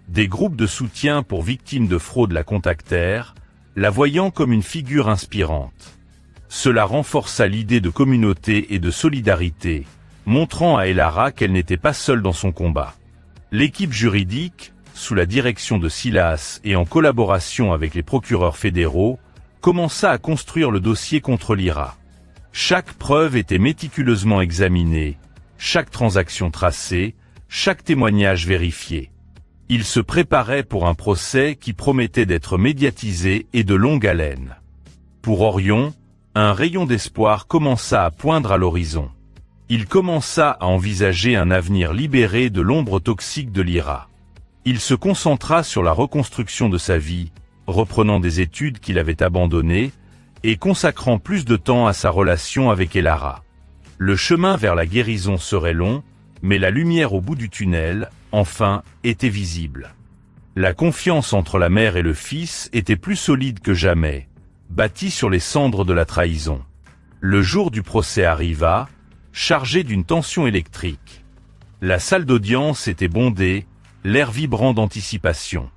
Des groupes de soutien pour victimes de fraude la contactèrent, la voyant comme une figure inspirante. Cela renforça l'idée de communauté et de solidarité, montrant à Elara qu'elle n'était pas seule dans son combat. L'équipe juridique, sous la direction de Silas et en collaboration avec les procureurs fédéraux, commença à construire le dossier contre Lyra. Chaque preuve était méticuleusement examinée, chaque transaction tracée, chaque témoignage vérifié. Il se préparait pour un procès qui promettait d'être médiatisé et de longue haleine. Pour Orion, un rayon d'espoir commença à poindre à l'horizon. Il commença à envisager un avenir libéré de l'ombre toxique de Lyra. Il se concentra sur la reconstruction de sa vie, reprenant des études qu'il avait abandonnées, et consacrant plus de temps à sa relation avec Elara. Le chemin vers la guérison serait long, mais la lumière au bout du tunnel, enfin, était visible. La confiance entre la mère et le fils était plus solide que jamais, bâtie sur les cendres de la trahison. Le jour du procès arriva, chargé d'une tension électrique. La salle d'audience était bondée, l'air vibrant d'anticipation.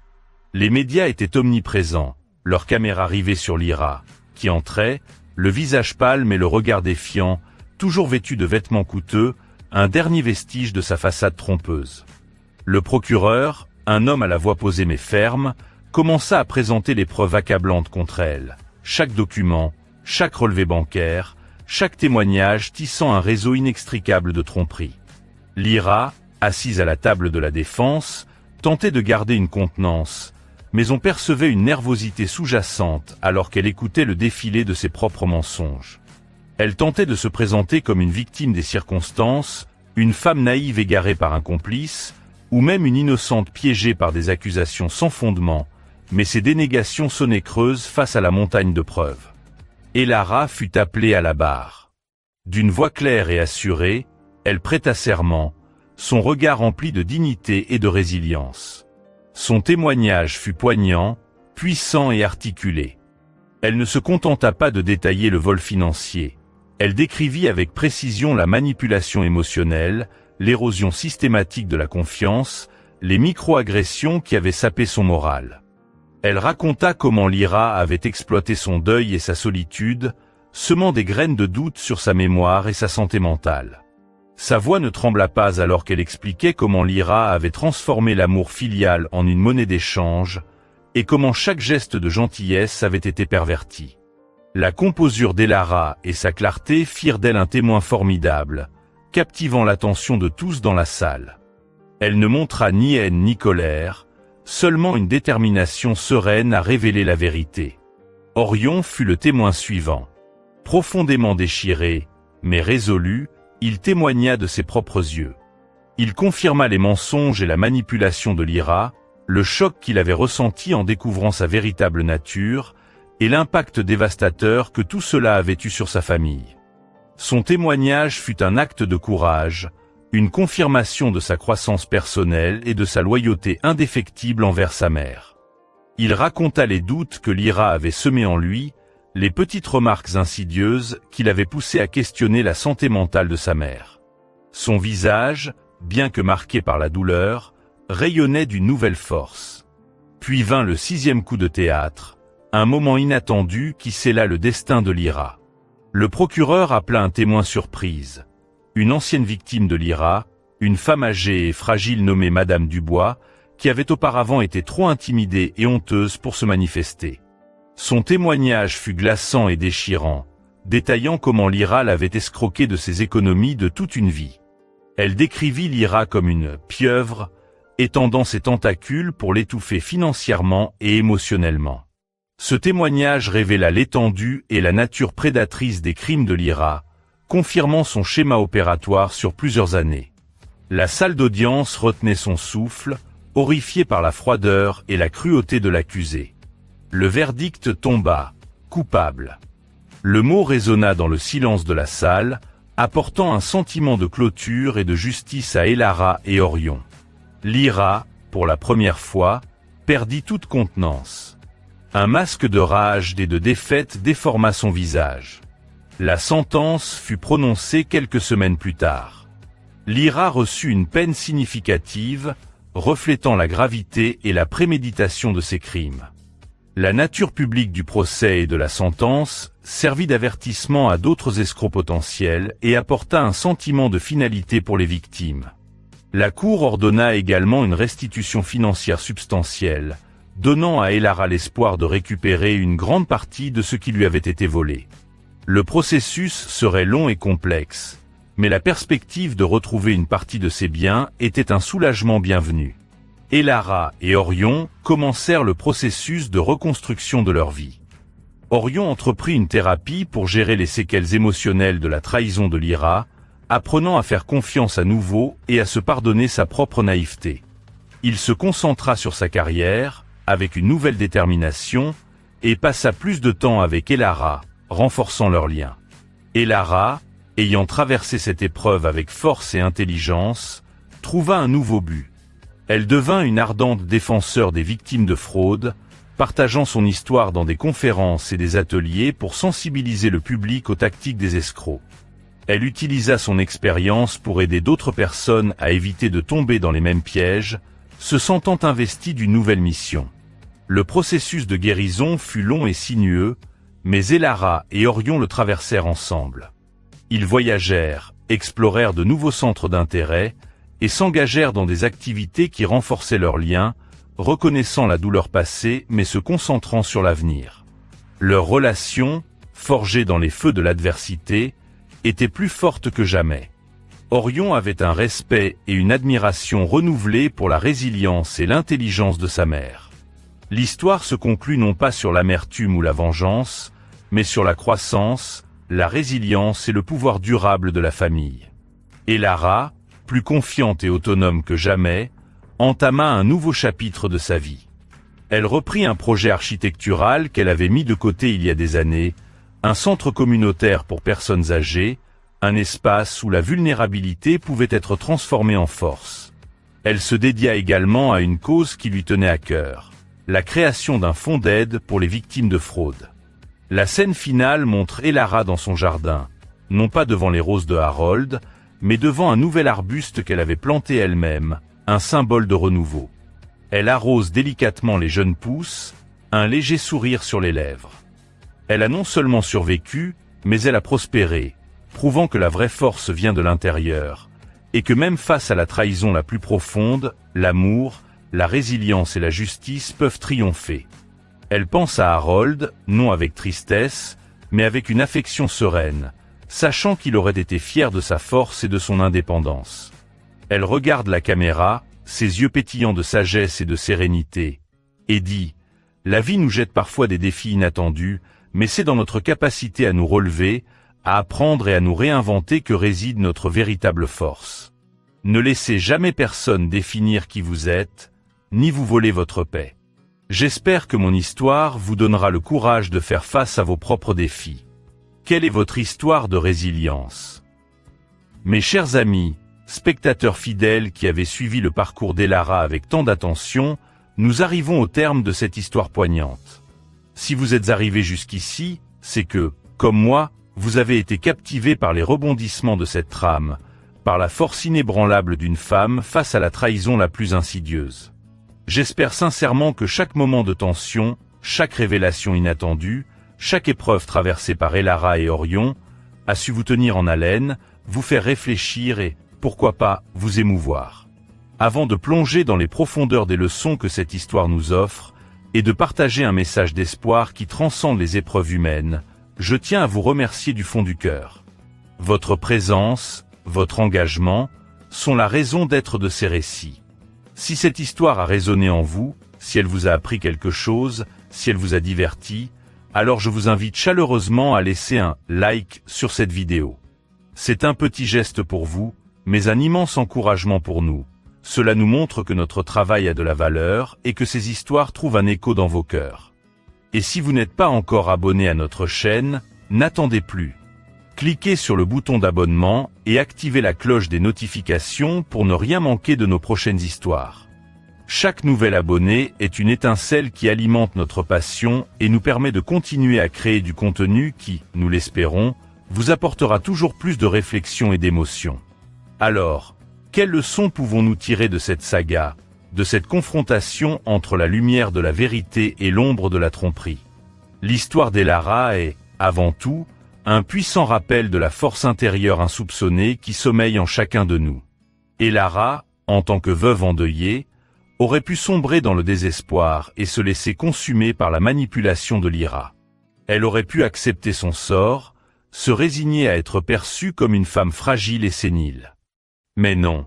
Les médias étaient omniprésents, leurs caméras rivées sur Lyra, qui entrait, le visage pâle mais le regard défiant, toujours vêtu de vêtements coûteux, un dernier vestige de sa façade trompeuse. Le procureur, un homme à la voix posée mais ferme, commença à présenter les preuves accablantes contre elle. Chaque document, chaque relevé bancaire, chaque témoignage tissant un réseau inextricable de tromperies. Lyra, assise à la table de la défense, tentait de garder une contenance, mais on percevait une nervosité sous-jacente alors qu'elle écoutait le défilé de ses propres mensonges. Elle tentait de se présenter comme une victime des circonstances, une femme naïve égarée par un complice, ou même une innocente piégée par des accusations sans fondement, mais ces dénégations sonnaient creuses face à la montagne de preuves. Elara fut appelée à la barre. D'une voix claire et assurée, elle prêta serment, son regard rempli de dignité et de résilience. Son témoignage fut poignant, puissant et articulé. Elle ne se contenta pas de détailler le vol financier. Elle décrivit avec précision la manipulation émotionnelle, l'érosion systématique de la confiance, les micro-agressions qui avaient sapé son moral. Elle raconta comment Lyra avait exploité son deuil et sa solitude, semant des graines de doute sur sa mémoire et sa santé mentale. Sa voix ne trembla pas alors qu'elle expliquait comment Lyra avait transformé l'amour filial en une monnaie d'échange, et comment chaque geste de gentillesse avait été perverti. La composure d'Elara et sa clarté firent d'elle un témoin formidable, captivant l'attention de tous dans la salle. Elle ne montra ni haine ni colère, seulement une détermination sereine à révéler la vérité. Orion fut le témoin suivant. Profondément déchiré, mais résolu, il témoigna de ses propres yeux. Il confirma les mensonges et la manipulation de Lyra, le choc qu'il avait ressenti en découvrant sa véritable nature, et l'impact dévastateur que tout cela avait eu sur sa famille. Son témoignage fut un acte de courage, une confirmation de sa croissance personnelle et de sa loyauté indéfectible envers sa mère. Il raconta les doutes que Lyra avait semés en lui, les petites remarques insidieuses qui l'avaient poussé à questionner la santé mentale de sa mère. Son visage, bien que marqué par la douleur, rayonnait d'une nouvelle force. Puis vint le 6e coup de théâtre, un moment inattendu qui scella le destin de Lyra. Le procureur appela un témoin surprise. Une ancienne victime de Lyra, une femme âgée et fragile nommée Madame Dubois, qui avait auparavant été trop intimidée et honteuse pour se manifester. Son témoignage fut glaçant et déchirant, détaillant comment Lyra l'avait escroqué de ses économies de toute une vie. Elle décrivit Lyra comme une pieuvre, étendant ses tentacules pour l'étouffer financièrement et émotionnellement. Ce témoignage révéla l'étendue et la nature prédatrice des crimes de Lyra, confirmant son schéma opératoire sur plusieurs années. La salle d'audience retenait son souffle, horrifiée par la froideur et la cruauté de l'accusé. Le verdict tomba, coupable. Le mot résonna dans le silence de la salle, apportant un sentiment de clôture et de justice à Elara et Orion. Lyra, pour la première fois, perdit toute contenance. Un masque de rage et de défaite déforma son visage. La sentence fut prononcée quelques semaines plus tard. Lyra reçut une peine significative, reflétant la gravité et la préméditation de ses crimes. La nature publique du procès et de la sentence servit d'avertissement à d'autres escrocs potentiels et apporta un sentiment de finalité pour les victimes. La Cour ordonna également une restitution financière substantielle, donnant à Elara l'espoir de récupérer une grande partie de ce qui lui avait été volé. Le processus serait long et complexe, mais la perspective de retrouver une partie de ses biens était un soulagement bienvenu. Elara et Orion commencèrent le processus de reconstruction de leur vie. Orion entreprit une thérapie pour gérer les séquelles émotionnelles de la trahison de Lyra, apprenant à faire confiance à nouveau et à se pardonner sa propre naïveté. Il se concentra sur sa carrière, avec une nouvelle détermination, et passa plus de temps avec Elara, renforçant leurs liens. Elara, ayant traversé cette épreuve avec force et intelligence, trouva un nouveau but. Elle devint une ardente défenseur des victimes de fraude, partageant son histoire dans des conférences et des ateliers pour sensibiliser le public aux tactiques des escrocs. Elle utilisa son expérience pour aider d'autres personnes à éviter de tomber dans les mêmes pièges, se sentant investie d'une nouvelle mission. Le processus de guérison fut long et sinueux, mais Elara et Orion le traversèrent ensemble. Ils voyagèrent, explorèrent de nouveaux centres d'intérêt, et s'engagèrent dans des activités qui renforçaient leurs liens, reconnaissant la douleur passée mais se concentrant sur l'avenir. Leur relation, forgée dans les feux de l'adversité, était plus forte que jamais. Orion avait un respect et une admiration renouvelés pour la résilience et l'intelligence de sa mère. L'histoire se conclut non pas sur l'amertume ou la vengeance, mais sur la croissance, la résilience et le pouvoir durable de la famille. Elara, plus confiante et autonome que jamais, entama un nouveau chapitre de sa vie. Elle reprit un projet architectural qu'elle avait mis de côté il y a des années, un centre communautaire pour personnes âgées, un espace où la vulnérabilité pouvait être transformée en force. Elle se dédia également à une cause qui lui tenait à cœur, la création d'un fonds d'aide pour les victimes de fraude. La scène finale montre Elara dans son jardin, non pas devant les roses de Harold, mais devant un nouvel arbuste qu'elle avait planté elle-même, un symbole de renouveau. Elle arrose délicatement les jeunes pousses, un léger sourire sur les lèvres. Elle a non seulement survécu, mais elle a prospéré, prouvant que la vraie force vient de l'intérieur, et que même face à la trahison la plus profonde, l'amour, la résilience et la justice peuvent triompher. Elle pense à Harold, non avec tristesse, mais avec une affection sereine, sachant qu'il aurait été fier de sa force et de son indépendance. Elle regarde la caméra, ses yeux pétillants de sagesse et de sérénité, et dit « La vie nous jette parfois des défis inattendus, mais c'est dans notre capacité à nous relever, à apprendre et à nous réinventer que réside notre véritable force. Ne laissez jamais personne définir qui vous êtes, ni vous voler votre paix. J'espère que mon histoire vous donnera le courage de faire face à vos propres défis. Quelle est votre histoire de résilience ? » Mes chers amis, spectateurs fidèles qui avaient suivi le parcours d'Elara avec tant d'attention, nous arrivons au terme de cette histoire poignante. Si vous êtes arrivés jusqu'ici, c'est que, comme moi, vous avez été captivés par les rebondissements de cette trame, par la force inébranlable d'une femme face à la trahison la plus insidieuse. J'espère sincèrement que chaque moment de tension, chaque révélation inattendue, chaque épreuve traversée par Elara et Orion, a su vous tenir en haleine, vous faire réfléchir et, pourquoi pas, vous émouvoir. Avant de plonger dans les profondeurs des leçons que cette histoire nous offre, et de partager un message d'espoir qui transcende les épreuves humaines, je tiens à vous remercier du fond du cœur. Votre présence, votre engagement, sont la raison d'être de ces récits. Si cette histoire a résonné en vous, si elle vous a appris quelque chose, si elle vous a diverti, alors je vous invite chaleureusement à laisser un « like » sur cette vidéo. C'est un petit geste pour vous, mais un immense encouragement pour nous. Cela nous montre que notre travail a de la valeur et que ces histoires trouvent un écho dans vos cœurs. Et si vous n'êtes pas encore abonné à notre chaîne, n'attendez plus. Cliquez sur le bouton d'abonnement et activez la cloche des notifications pour ne rien manquer de nos prochaines histoires. Chaque nouvel abonné est une étincelle qui alimente notre passion et nous permet de continuer à créer du contenu qui, nous l'espérons, vous apportera toujours plus de réflexion et d'émotion. Alors, quelles leçons pouvons-nous tirer de cette saga, de cette confrontation entre la lumière de la vérité et l'ombre de la tromperie? L'histoire d'Elara est, avant tout, un puissant rappel de la force intérieure insoupçonnée qui sommeille en chacun de nous. Elara, en tant que veuve endeuillée, aurait pu sombrer dans le désespoir et se laisser consumer par la manipulation de Lyra. Elle aurait pu accepter son sort, se résigner à être perçue comme une femme fragile et sénile. Mais non.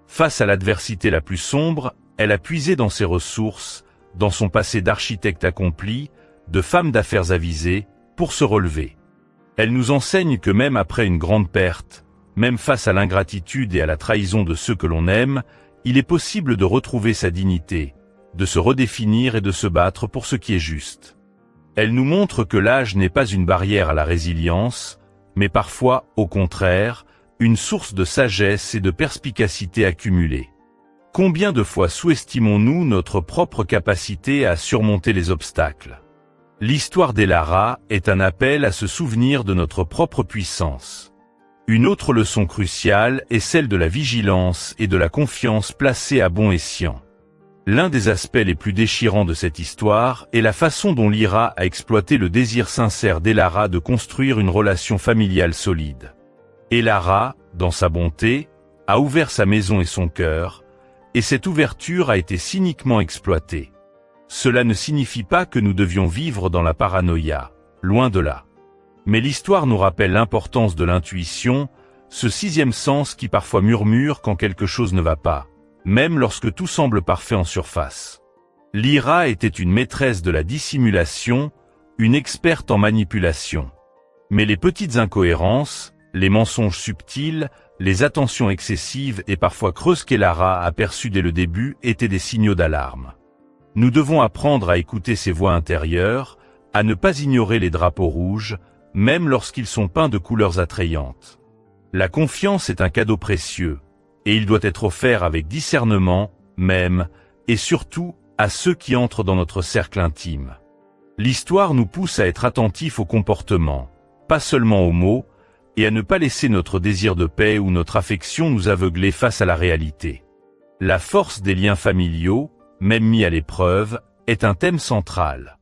Face à l'adversité la plus sombre, elle a puisé dans ses ressources, dans son passé d'architecte accompli, de femme d'affaires avisée, pour se relever. Elle nous enseigne que même après une grande perte, même face à l'ingratitude et à la trahison de ceux que l'on aime, il est possible de retrouver sa dignité, de se redéfinir et de se battre pour ce qui est juste. Elle nous montre que l'âge n'est pas une barrière à la résilience, mais parfois, au contraire, une source de sagesse et de perspicacité accumulée. Combien de fois sous-estimons-nous notre propre capacité à surmonter les obstacles? L'histoire d'Elara est un appel à se souvenir de notre propre puissance. Une autre leçon cruciale est celle de la vigilance et de la confiance placée à bon escient. L'un des aspects les plus déchirants de cette histoire est la façon dont Lyra a exploité le désir sincère d'Elara de construire une relation familiale solide. Elara, dans sa bonté, a ouvert sa maison et son cœur, et cette ouverture a été cyniquement exploitée. Cela ne signifie pas que nous devions vivre dans la paranoïa, loin de là. Mais l'histoire nous rappelle l'importance de l'intuition, ce sixième sens qui parfois murmure quand quelque chose ne va pas, même lorsque tout semble parfait en surface. Lyra était une maîtresse de la dissimulation, une experte en manipulation. Mais les petites incohérences, les mensonges subtils, les attentions excessives et parfois creuses qu'Elara a perçues dès le début étaient des signaux d'alarme. Nous devons apprendre à écouter ces voix intérieures, à ne pas ignorer les drapeaux rouges, même lorsqu'ils sont peints de couleurs attrayantes. La confiance est un cadeau précieux, et il doit être offert avec discernement, même, et surtout, à ceux qui entrent dans notre cercle intime. L'histoire nous pousse à être attentifs au comportement, pas seulement aux mots, et à ne pas laisser notre désir de paix ou notre affection nous aveugler face à la réalité. La force des liens familiaux, même mis à l'épreuve, est un thème central.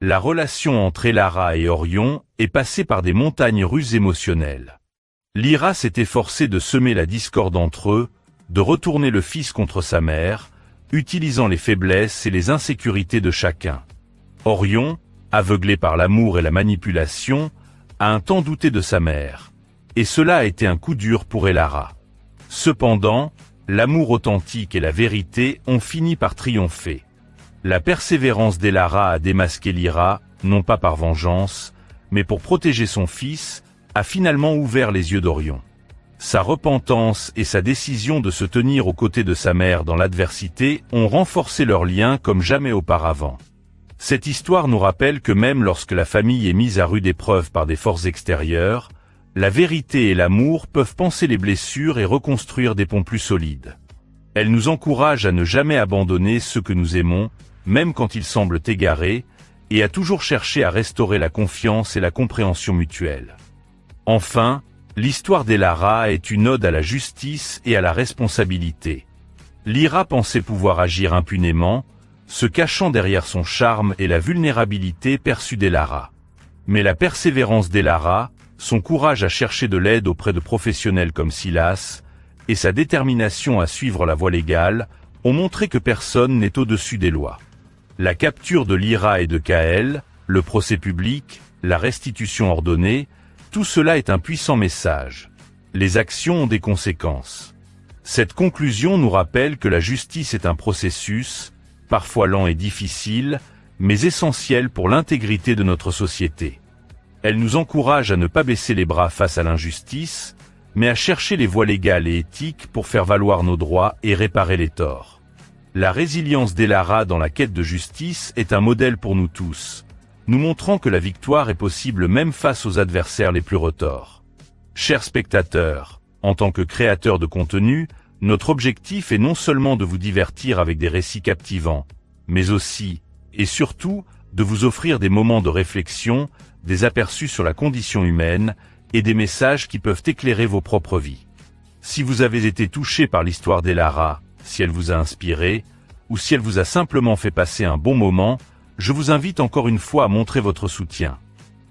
La relation entre Elara et Orion est passée par des montagnes russes émotionnelles. Lyra s'est efforcée de semer la discorde entre eux, de retourner le fils contre sa mère, utilisant les faiblesses et les insécurités de chacun. Orion, aveuglé par l'amour et la manipulation, a un temps douté de sa mère, et cela a été un coup dur pour Elara. Cependant, l'amour authentique et la vérité ont fini par triompher. La persévérance d'Elara a démasqué Lyra, non pas par vengeance, mais pour protéger son fils, a finalement ouvert les yeux d'Orion. Sa repentance et sa décision de se tenir aux côtés de sa mère dans l'adversité ont renforcé leur lien comme jamais auparavant. Cette histoire nous rappelle que même lorsque la famille est mise à rude épreuve par des forces extérieures, la vérité et l'amour peuvent panser les blessures et reconstruire des ponts plus solides. Elle nous encourage à ne jamais abandonner ceux que nous aimons, même quand ils semblent égarés, et à toujours chercher à restaurer la confiance et la compréhension mutuelle. Enfin, l'histoire d'Elara est une ode à la justice et à la responsabilité. Lyra pensait pouvoir agir impunément, se cachant derrière son charme et la vulnérabilité perçue d'Elara. Mais la persévérance d'Elara, son courage à chercher de l'aide auprès de professionnels comme Silas, et sa détermination à suivre la voie légale, ont montré que personne n'est au-dessus des lois. La capture de Lyra et de Kael, le procès public, la restitution ordonnée, tout cela est un puissant message. Les actions ont des conséquences. Cette conclusion nous rappelle que la justice est un processus, parfois lent et difficile, mais essentiel pour l'intégrité de notre société. Elle nous encourage à ne pas baisser les bras face à l'injustice, mais à chercher les voies légales et éthiques pour faire valoir nos droits et réparer les torts. La résilience d'Elara dans la quête de justice est un modèle pour nous tous, nous montrant que la victoire est possible même face aux adversaires les plus retors. Chers spectateurs, en tant que créateurs de contenu, notre objectif est non seulement de vous divertir avec des récits captivants, mais aussi, et surtout, de vous offrir des moments de réflexion, des aperçus sur la condition humaine, et des messages qui peuvent éclairer vos propres vies. Si vous avez été touché par l'histoire d'Elara, si elle vous a inspiré, ou si elle vous a simplement fait passer un bon moment, je vous invite encore une fois à montrer votre soutien.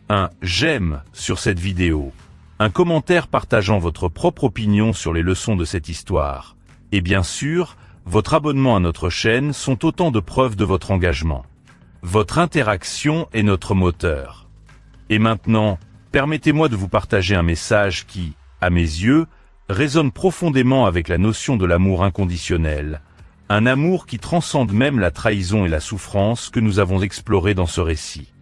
Un « j'aime » sur cette vidéo, un commentaire partageant votre propre opinion sur les leçons de cette histoire, et bien sûr, votre abonnement à notre chaîne sont autant de preuves de votre engagement. Votre interaction est notre moteur. Et maintenant, permettez-moi de vous partager un message qui, à mes yeux, résonne profondément avec la notion de l'amour inconditionnel, un amour qui transcende même la trahison et la souffrance que nous avons exploré dans ce récit.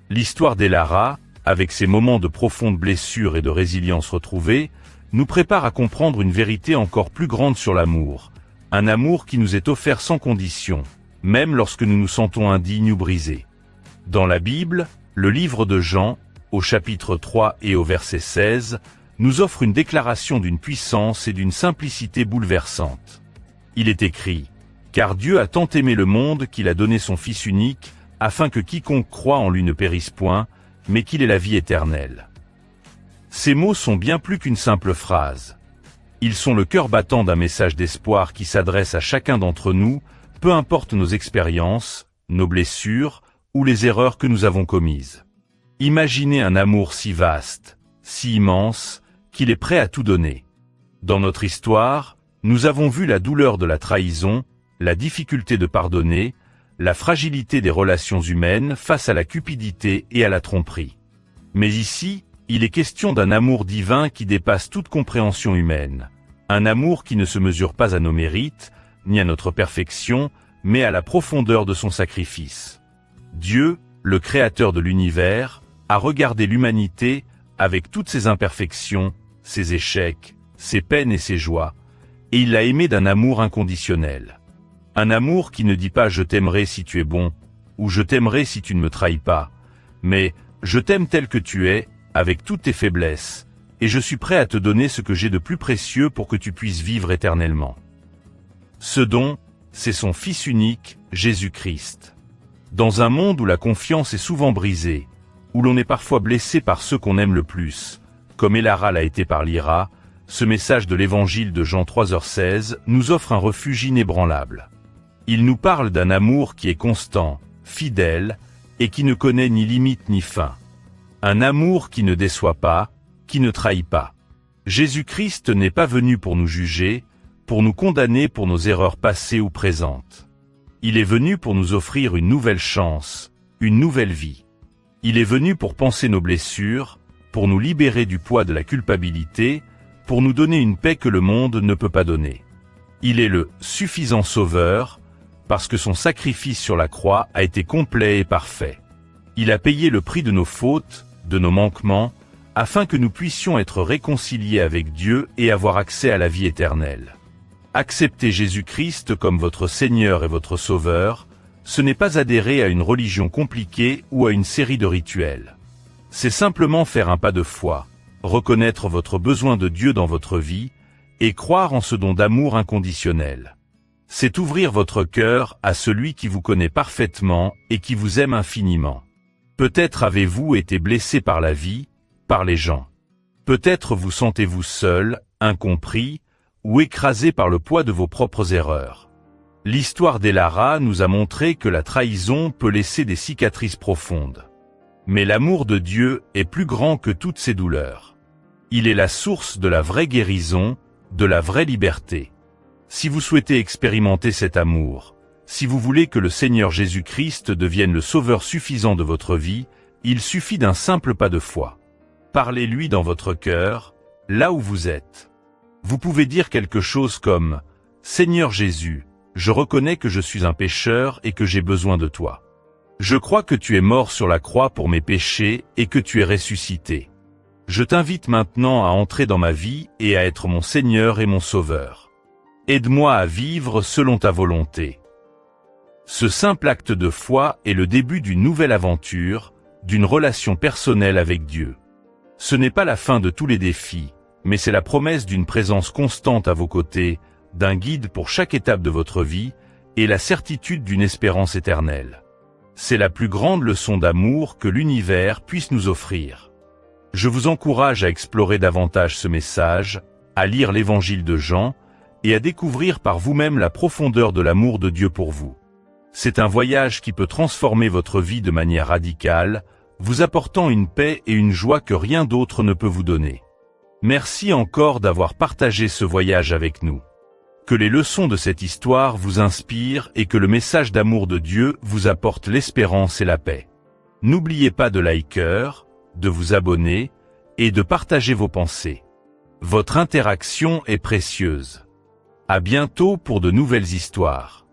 L'histoire d'Elara, avec ses moments de profonde blessure et de résilience retrouvée, nous prépare à comprendre une vérité encore plus grande sur l'amour. Un amour qui nous est offert sans condition, même lorsque nous nous sentons indignes ou brisés. Dans la Bible, le livre de Jean, au chapitre 3 et au verset 16, nous offre une déclaration d'une puissance et d'une simplicité bouleversantes. Il est écrit « Car Dieu a tant aimé le monde qu'il a donné son Fils unique, afin que quiconque croit en lui ne périsse point, mais qu'il ait la vie éternelle. » Ces mots sont bien plus qu'une simple phrase. Ils sont le cœur battant d'un message d'espoir qui s'adresse à chacun d'entre nous, peu importe nos expériences, nos blessures ou les erreurs que nous avons commises. Imaginez un amour si vaste, si immense, qu'il est prêt à tout donner. Dans notre histoire, nous avons vu la douleur de la trahison, la difficulté de pardonner, la fragilité des relations humaines face à la cupidité et à la tromperie. Mais ici, il est question d'un amour divin qui dépasse toute compréhension humaine. Un amour qui ne se mesure pas à nos mérites, ni à notre perfection, mais à la profondeur de son sacrifice. Dieu, le créateur de l'univers, a regardé l'humanité avec toutes ses imperfections, ses échecs, ses peines et ses joies, et il l'a aimé d'un amour inconditionnel. Un amour qui ne dit pas « je t'aimerai si tu es bon » ou « je t'aimerai si tu ne me trahis pas », mais « je t'aime tel que tu es » avec toutes tes faiblesses, et je suis prêt à te donner ce que j'ai de plus précieux pour que tu puisses vivre éternellement. Ce don, c'est son Fils unique, Jésus-Christ. Dans un monde où la confiance est souvent brisée, où l'on est parfois blessé par ceux qu'on aime le plus, comme Elara l'a été par Lyra, ce message de l'évangile de Jean 3h16 nous offre un refuge inébranlable. Il nous parle d'un amour qui est constant, fidèle, et qui ne connaît ni limite ni fin. Un amour qui ne déçoit pas, qui ne trahit pas. Jésus-Christ n'est pas venu pour nous juger, pour nous condamner pour nos erreurs passées ou présentes. Il est venu pour nous offrir une nouvelle chance, une nouvelle vie. Il est venu pour panser nos blessures, pour nous libérer du poids de la culpabilité, pour nous donner une paix que le monde ne peut pas donner. Il est le suffisant sauveur, parce que son sacrifice sur la croix a été complet et parfait. Il a payé le prix de nos fautes, de nos manquements, afin que nous puissions être réconciliés avec Dieu et avoir accès à la vie éternelle. Accepter Jésus-Christ comme votre Seigneur et votre Sauveur, ce n'est pas adhérer à une religion compliquée ou à une série de rituels. C'est simplement faire un pas de foi, reconnaître votre besoin de Dieu dans votre vie, et croire en ce don d'amour inconditionnel. C'est ouvrir votre cœur à celui qui vous connaît parfaitement et qui vous aime infiniment. Peut-être avez-vous été blessé par la vie, par les gens. Peut-être vous sentez-vous seul, incompris, ou écrasé par le poids de vos propres erreurs. L'histoire d'Elara nous a montré que la trahison peut laisser des cicatrices profondes. Mais l'amour de Dieu est plus grand que toutes ces douleurs. Il est la source de la vraie guérison, de la vraie liberté. Si vous souhaitez expérimenter cet amour, si vous voulez que le Seigneur Jésus-Christ devienne le sauveur suffisant de votre vie, il suffit d'un simple pas de foi. Parlez-lui dans votre cœur, là où vous êtes. Vous pouvez dire quelque chose comme « Seigneur Jésus, je reconnais que je suis un pécheur et que j'ai besoin de toi. Je crois que tu es mort sur la croix pour mes péchés et que tu es ressuscité. Je t'invite maintenant à entrer dans ma vie et à être mon Seigneur et mon Sauveur. Aide-moi à vivre selon ta volonté. » Ce simple acte de foi est le début d'une nouvelle aventure, d'une relation personnelle avec Dieu. Ce n'est pas la fin de tous les défis, mais c'est la promesse d'une présence constante à vos côtés, d'un guide pour chaque étape de votre vie, et la certitude d'une espérance éternelle. C'est la plus grande leçon d'amour que l'univers puisse nous offrir. Je vous encourage à explorer davantage ce message, à lire l'évangile de Jean, et à découvrir par vous-même la profondeur de l'amour de Dieu pour vous. C'est un voyage qui peut transformer votre vie de manière radicale, vous apportant une paix et une joie que rien d'autre ne peut vous donner. Merci encore d'avoir partagé ce voyage avec nous. Que les leçons de cette histoire vous inspirent et que le message d'amour de Dieu vous apporte l'espérance et la paix. N'oubliez pas de liker, de vous abonner et de partager vos pensées. Votre interaction est précieuse. À bientôt pour de nouvelles histoires.